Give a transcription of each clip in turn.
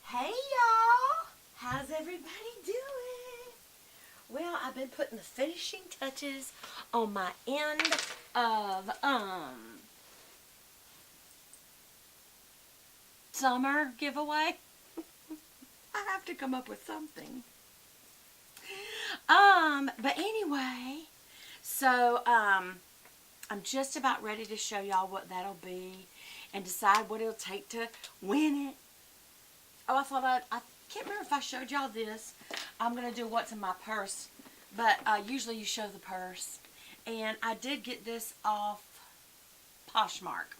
Hey y'all! How's everybody doing? Well, I've been putting the finishing touches on my end of summer giveaway. I have to come up with something. But anyway, so I'm just about ready to show y'all what that'll be and decide what it'll take to win it. Oh, I can't remember if I showed y'all this. I'm going to do what's in my purse. But usually you show the purse. And I did get this off Poshmark.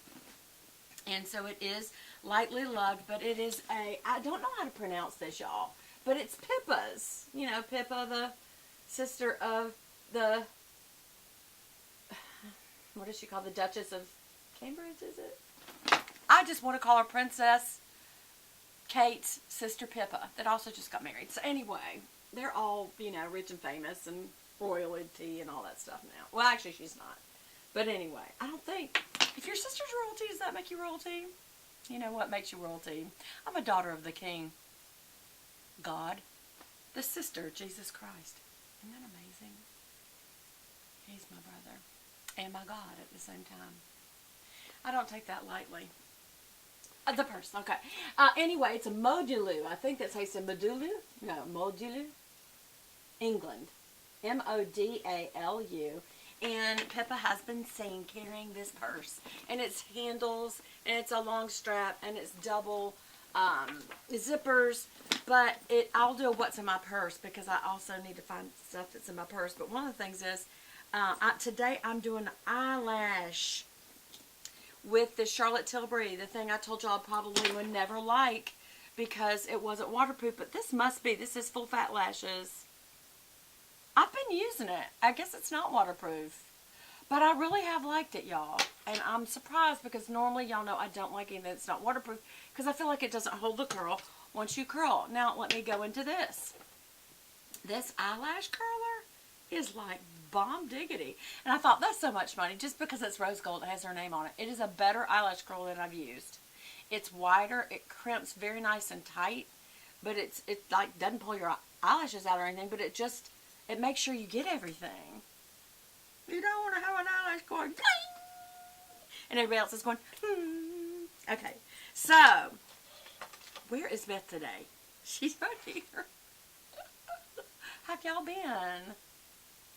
And so it is lightly lugged, but it is I don't know how to pronounce this, y'all. But it's Pippa's. You know, Pippa, the sister of the, what is she called? The Duchess of Cambridge, is it? I just want to call her Princess Kate's sister Pippa that also just got married. So anyway, they're all, you know, rich and famous and royalty and all that stuff now. Well, actually, she's not. But anyway, I don't think, if your sister's royalty, does that make you royalty? You know what makes you royalty? I'm a daughter of the King, God, the sister, Jesus Christ. Isn't that amazing? He's my brother and my God at the same time. I don't take that lightly. The purse, okay. Anyway, it's a Modulu. I think that's how you say Modulu. No, Modulu. England. Modalu. And Pippa has been seen carrying this purse. And it's handles, and it's a long strap, and it's double zippers. But I'll do what's in my purse because I also need to find stuff that's in my purse. But one of the things is, today I'm doing eyelash with the Charlotte Tilbury, the thing I told y'all I probably would never like because it wasn't waterproof, but this must be. This is full fat lashes. I've been using it. I guess it's not waterproof, but I really have liked it, y'all. And I'm surprised because normally y'all know I don't like anything that's not waterproof because I feel like it doesn't hold the curl once you curl. Now let me go into this. This eyelash curler is like bomb diggity. And I thought, that's so much money just because it's rose gold. It has her name on it. It is a better eyelash curler than I've used. It's wider. It crimps very nice and tight. But it like doesn't pull your eyelashes out or anything. But it makes sure you get everything. You don't want to have an eyelash going and everybody else is going Okay. So, where is Beth today? She's right here. How have y'all been?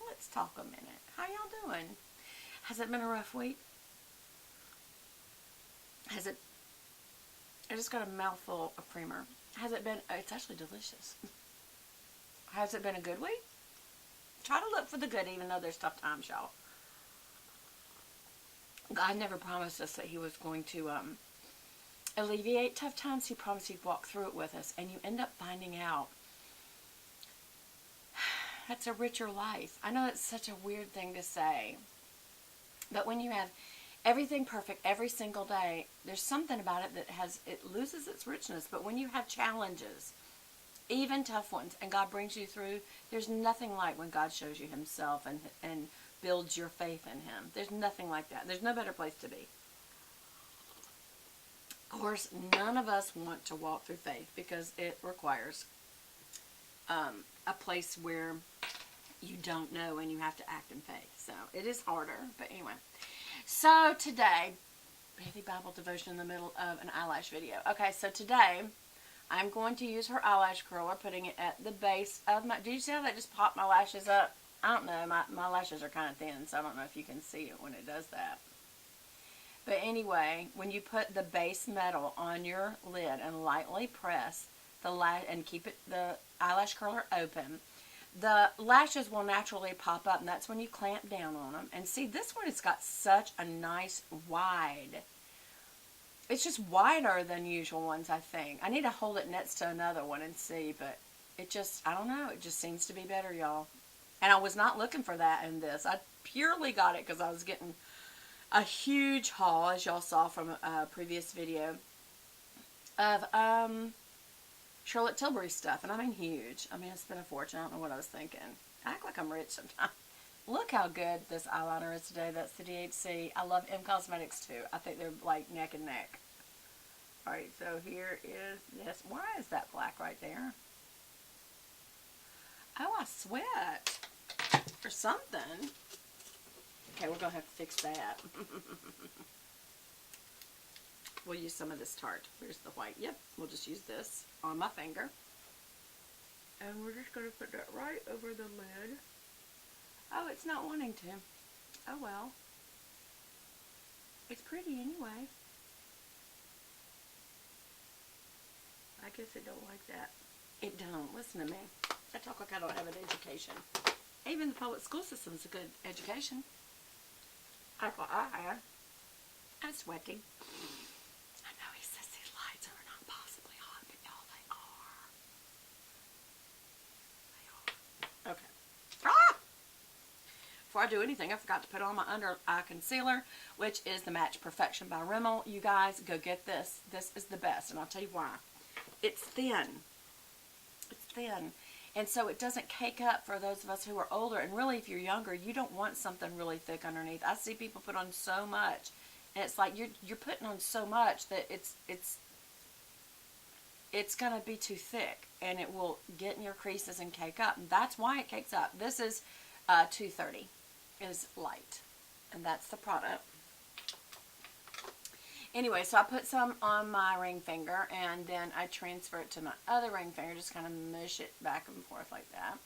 Let's talk a minute. How y'all doing? Has it been a rough week? I just got a mouthful of creamer. Has it been, it's actually delicious. Has it been a good week? Try to look for the good even though there's tough times, y'all. God never promised us that he was going to alleviate tough times. He promised he'd walk through it with us. And you end up finding out that's a richer life. I know it's such a weird thing to say. But when you have everything perfect every single day, there's something about it that it loses its richness. But when you have challenges, even tough ones, and God brings you through, there's nothing like when God shows you himself and builds your faith in him. There's nothing like that. There's no better place to be. Of course, none of us want to walk through faith because it requires a place where you don't know and you have to act in faith. So it is harder, but anyway. So today, daily Bible devotion in the middle of an eyelash video. Okay, so today I'm going to use her eyelash curler, putting it at the base of my, did you see how that just popped my lashes up? I don't know, my lashes are kind of thin, so I don't know if you can see it when it does that. But anyway, when you put the base metal on your lid and lightly press the lash and keep the eyelash curler open, the lashes will naturally pop up, and that's when you clamp down on them. And see, this one has got such a nice wide, it's just wider than usual ones, I think. I need to hold it next to another one and see, but it just, I don't know, it just seems to be better, y'all. And I was not looking for that in this. I purely got it because I was getting a huge haul, as y'all saw from a previous video, of Charlotte Tilbury stuff. And I mean huge. I mean, I spent a fortune. I don't know what I was thinking. I act like I'm rich sometimes. Look how good this eyeliner is today. That's the DHC. I love M Cosmetics too. I think they're like neck and neck. Alright, so here is this. Why is that black right there? Oh, I sweat. Or something. Okay, we're going to have to fix that. We'll use some of this tart. Here's the white. Yep, we'll just use this on my finger. And we're just going to put that right over the lid. Oh, it's not wanting to. Oh, well. It's pretty anyway. I guess it don't like that. It don't. Listen to me. I talk like I don't have an education. Even the public school system is a good education. That's what I have. I'm sweating. I know he says these lights are not possibly hot, but y'all, they are. They are. Okay. Ah! Before I do anything, I forgot to put on my under eye concealer, which is the Match Perfection by Rimmel. You guys, go get this. This is the best, and I'll tell you why. It's thin. It's thin. And so it doesn't cake up for those of us who are older. And really, if you're younger, you don't want something really thick underneath. I see people put on so much. And it's like you're putting on so much that it's going to be too thick. And it will get in your creases and cake up. And that's why it cakes up. This is 230 is light. And that's the product. Anyway, so I put some on my ring finger, and then I transfer it to my other ring finger, just kind of mush it back and forth like that.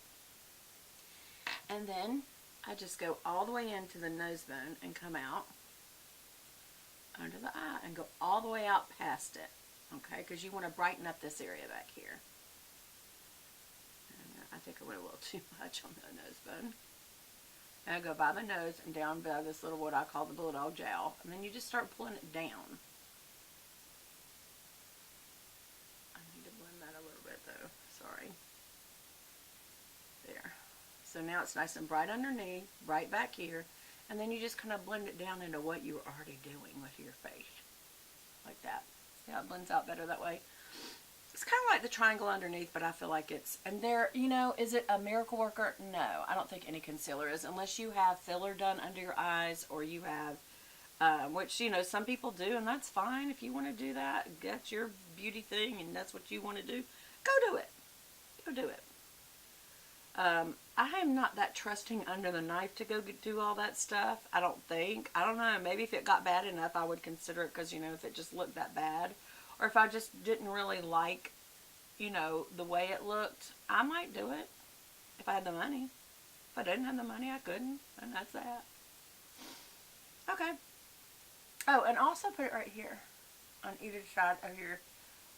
And then I just go all the way into the nose bone and come out under the eye and go all the way out past it, okay, because you want to brighten up this area back here. And I think I went a little too much on the nose bone. And I go by the nose and down by this little, what I call the bulldog jowl. And then you just start pulling it down. I need to blend that a little bit though. Sorry. There. So now it's nice and bright underneath, right back here. And then you just kind of blend it down into what you were already doing with your face. Like that. See how it blends out better that way? It's kind of like the triangle underneath, but I feel like it's, and there, you know, is it a miracle worker? No, I don't think any concealer is, unless you have filler done under your eyes, or you have, which, you know, some people do, and that's fine. If you want to do that, that's your beauty thing, and that's what you want to do, go do it. Go do it. I am not that trusting under the knife to go do all that stuff. I don't think. I don't know. Maybe if it got bad enough, I would consider it, because, you know, if it just looked that bad. Or if I just didn't really like, you know, the way it looked, I might do it if I had the money. If I didn't have the money, I couldn't. And that's that. Okay. Oh, and also put it right here on either side of your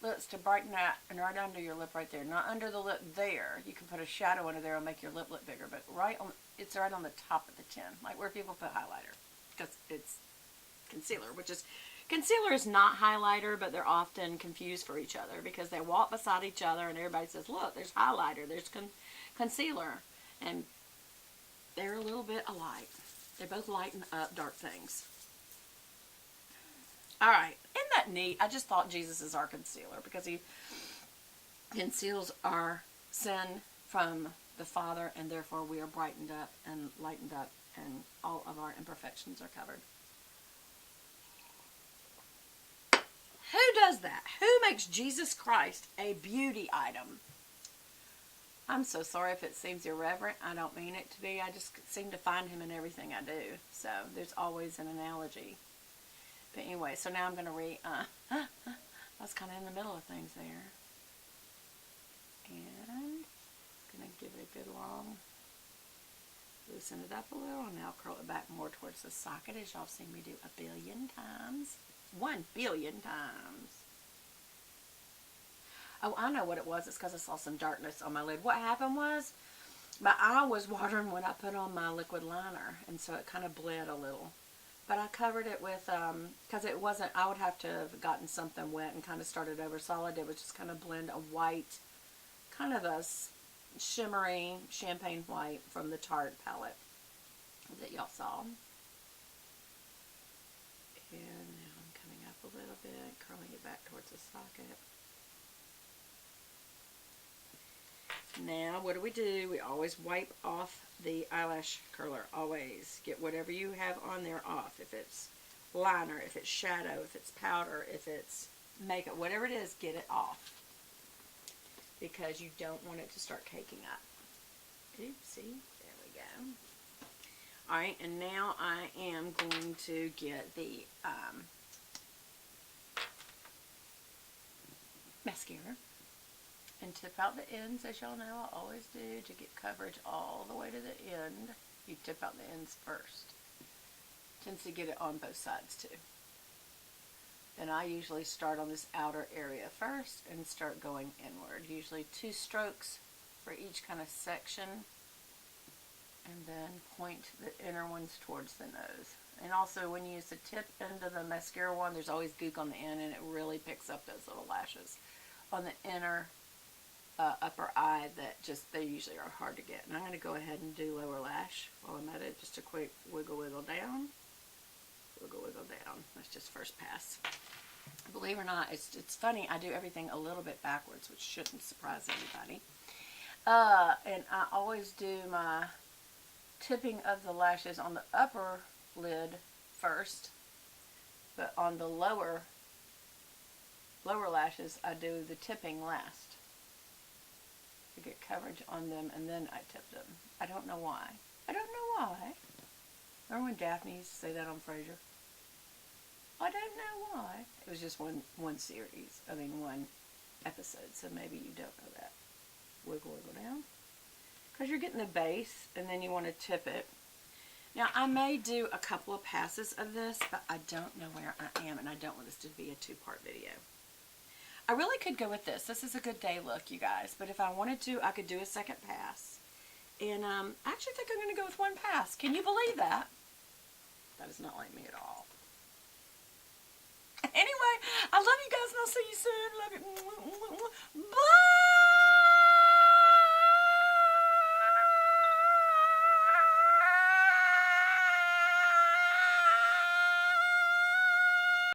lips to brighten that, and right under your lip right there. Not under the lip there. You can put a shadow under there and make your lip look bigger, but right on, it's right on the top of the chin, like where people put highlighter, because it's concealer, which is... Concealer is not highlighter, but they're often confused for each other because they walk beside each other and everybody says, look, there's highlighter, there's concealer, and they're a little bit alike. They both lighten up dark things. Alright, isn't that neat? I just thought Jesus is our concealer because he conceals our sin from the Father, and therefore we are brightened up and lightened up, and all of our imperfections are covered. Who does that? Who makes Jesus Christ a beauty item? I'm so sorry if it seems irreverent. I don't mean it to be. I just seem to find him in everything I do. So there's always an analogy. But anyway, so now I'm going to I was kind of in the middle of things there. And I'm going to give it a good long, loosen it up a little, and now curl it back more towards the socket, as y'all seen me do a billion times. 1 billion times. Oh, I know what it was. It's because I saw some darkness on my lid. What happened was, my eye was watering when I put on my liquid liner, and so it kind of bled a little. But I covered it with, because it wasn't, I would have to have gotten something wet and kind of started over. So all I did was just kind of blend a white, kind of a shimmery champagne white from the Tarte palette that y'all saw. And now I'm coming up a little bit, curling it back towards the socket. Now, what do? We always wipe off the eyelash curler. Always. Get whatever you have on there off. If it's liner, if it's shadow, if it's powder, if it's makeup, whatever it is, get it off. Because you don't want it to start caking up. Oopsie. There we go. Alright, and now I am going to get the mascara and tip out the ends, as y'all know I always do, to get coverage all the way to the end. You tip out the ends first. Tends to get it on both sides too. Then I usually start on this outer area first and start going inward. Usually 2 strokes for each kind of section, and then point the inner ones towards the nose. And also when you use the tip end of the mascara one, there's always gook on the end, and it really picks up those little lashes on the inner upper eye that they usually are hard to get. And I'm going to go ahead and do lower lash while I'm at it. Just a quick wiggle down. Wiggle down. That's just first pass. Believe it or not, it's funny, I do everything a little bit backwards, which shouldn't surprise anybody. And I always do my tipping of the lashes on the upper lid first, but on the lower lashes I do the tipping last to get coverage on them, and then I tip them. I don't know why. Remember when Daphne used to say that on Frasier? I don't know why. It was just one series. One episode, so maybe you don't know that. Wiggle down. Because you're getting the base, and then you want to tip it. Now, I may do a couple of passes of this, but I don't know where I am, and I don't want this to be a 2-part video. I really could go with this. This is a good day look, you guys. But if I wanted to, I could do a second pass. And I actually think I'm going to go with 1 pass. Can you believe that? That is not like me at all. Anyway, I love you guys, and I'll see you soon. Love you.